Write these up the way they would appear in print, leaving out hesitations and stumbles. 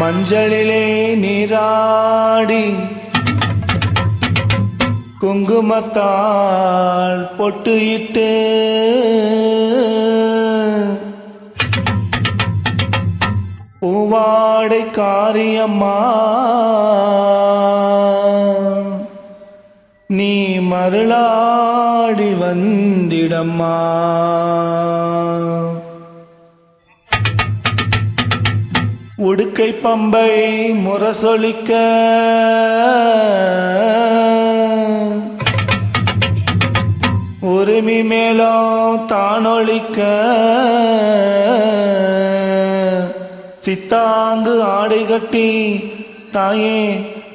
மஞ்சளிலே நீராடி குங்குமத்தால் பொட்டு இட்டு பூவாடை காரியம்மா நீ மருளாடி வந்திடம்மா. உடுக்கை பம்பை முரசொலிக்க உரிமை மேலும் தானொலிக்க சித்தாங்கு ஆடை கட்டி தாயே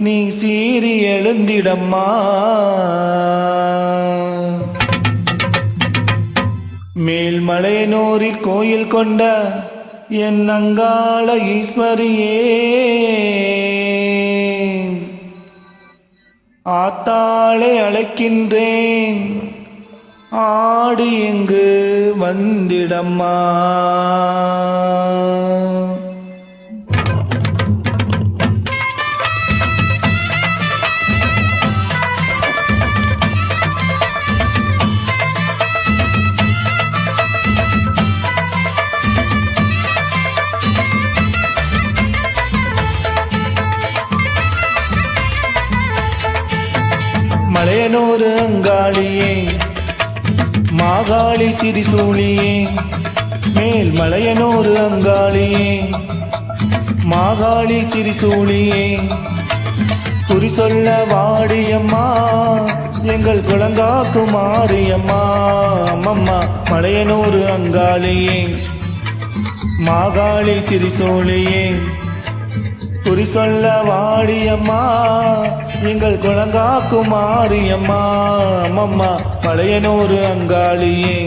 நீ சீறி எழுந்திடம்மா. மேல்மலையனூரில் கோயில் கொண்ட என் அங்காள ஈஸ்வரியே, ஆத்தாளை அழைக்கின்றேன் ஆடி எங்கு வந்திடம்மா. மலையனூர் அங்காளியே மாகாளி திரிசூலியே, மேல் மலையனூர் அங்காளியே மாகாளி திரிசூலியே, குறி சொல்ல வாடியம்மா எங்கள் குலங்காக்கு மாரியம்மா. அம்மம்மா மலையனூர் அங்காளியே மாகாளி திரிசூலியே, குறி சொல்ல வாடியம்மா எங்கள் குலங்காக்கு மாரியம்மா. அம்மம்மா மலையனூர் அங்காளியே.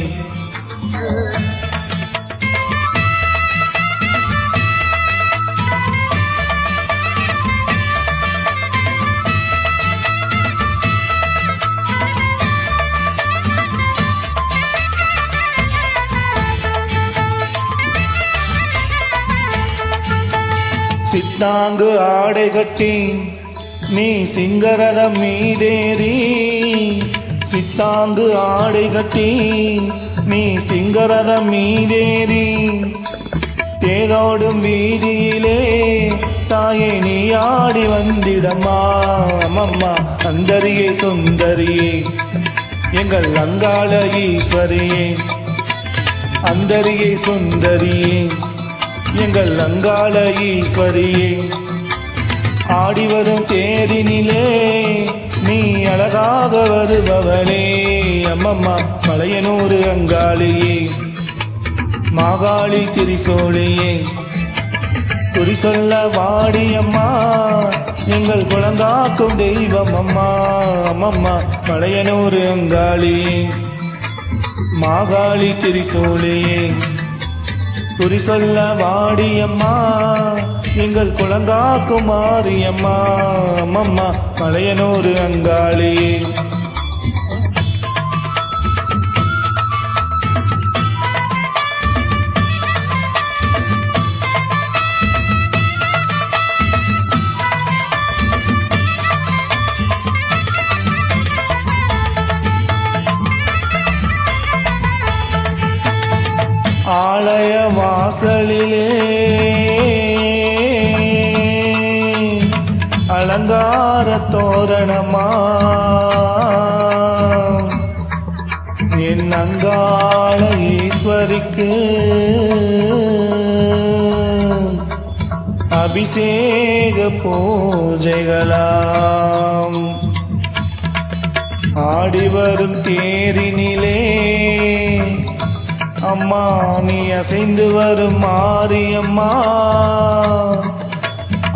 சித்தாங்கு ஆடை கட்டி நீ சிங்கரதம் மீதேறி, சித்தாங்கு ஆடை கட்டி நீ சிங்கரதம் மீதேறி, தேரோடும் வீதியிலே தாயே நீ ஆடி வந்திடம்மா. அம்மம்மா அந்தரியே சுந்தரியே எங்கள் அங்காள ஈஸ்வரியே, அந்தரியே சுந்தரியே எங்கள் அங்காள ஈஸ்வரியே, ஆடி வரும் தேரினிலே நீ அழகாக வருபவனே. அம்மம்மா மலையனூர் அங்காளியே மாகாளி திரிசூலியே, குறி சொல்ல வாடியம்மா எங்கள் குலங்காக்கும் தெய்வம் அம்மா. அம்மம்மா மலையனூர் அங்காளியே மாகாளி திரிசூலியே, குறி சொல்ல வாடியம்மா எங்கள் குலங்காக்கு மாரியம்மா. அம்மம்மா மலையனூர் அங்காளியே. ஆலய வாசலிலே அலங்கார தோரணமா என் அங்காள ஈஸ்வரிக்கு அபிஷேக பூஜைகளாம். ஆடி வரும் தேரினிலே அம்மா நீ அசைந்து வரும் மாரியம்மா,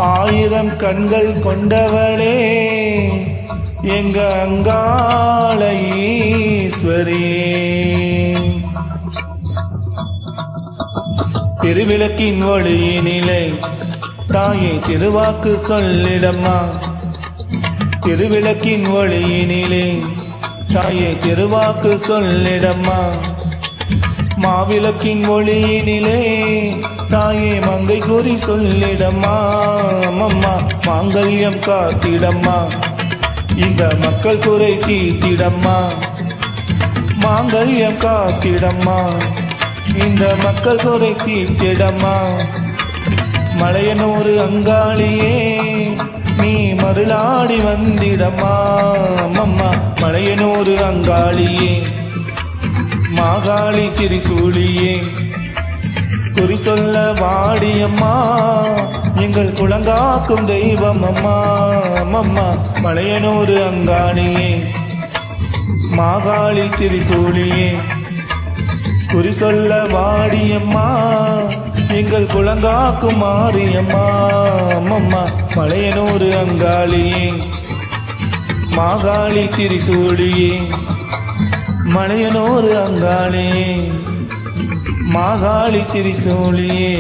ஆயிரம் கண்கள் கொண்டவளே எங்க அங்காள ஈஸ்வரியே. திருவிளக்கின் ஒளியினிலே தாயே திருவாக்கு சொல்லிடம்மா, திருவிளக்கின் ஒளியினிலே தாயே திருவாக்கு சொல்லிடம்மா. மாவிளக்கின் ஒளியினிலே தாயே மங்கை குறி சொல்லிடம்மா அம்மம்மா மாங்கல்யம் காத்திடம்மா இந்த மக்கள் குறை தீர்த்திடம்மா மாங்கல்யம் காத்திடம்மா இந்த மக்கள் குறை தீர்த்திடம்மா மலையனூர் அங்காளியே நீ மருளாடி வந்திடம்மா அம்மம்மா மலையனூர் அங்காளியே மாகாளி திரிசூலியே குறி சொல்ல வாடியம்மா எங்கள் குலங்காக்கும் தெய்வம் அம்மா அம்மம்மா மலையனூர் அங்காளியே மாகாளி திரிசூலியே குறி சொல்ல வாடியம்மா எங்கள் குலங்காக்கும் மாரியம்மா அம்மம்மா மலையனூர் அங்காளியே மாகாளி திரிசூலியே மலையனூர் அங்காளியே மாகாளி திரிசூலியே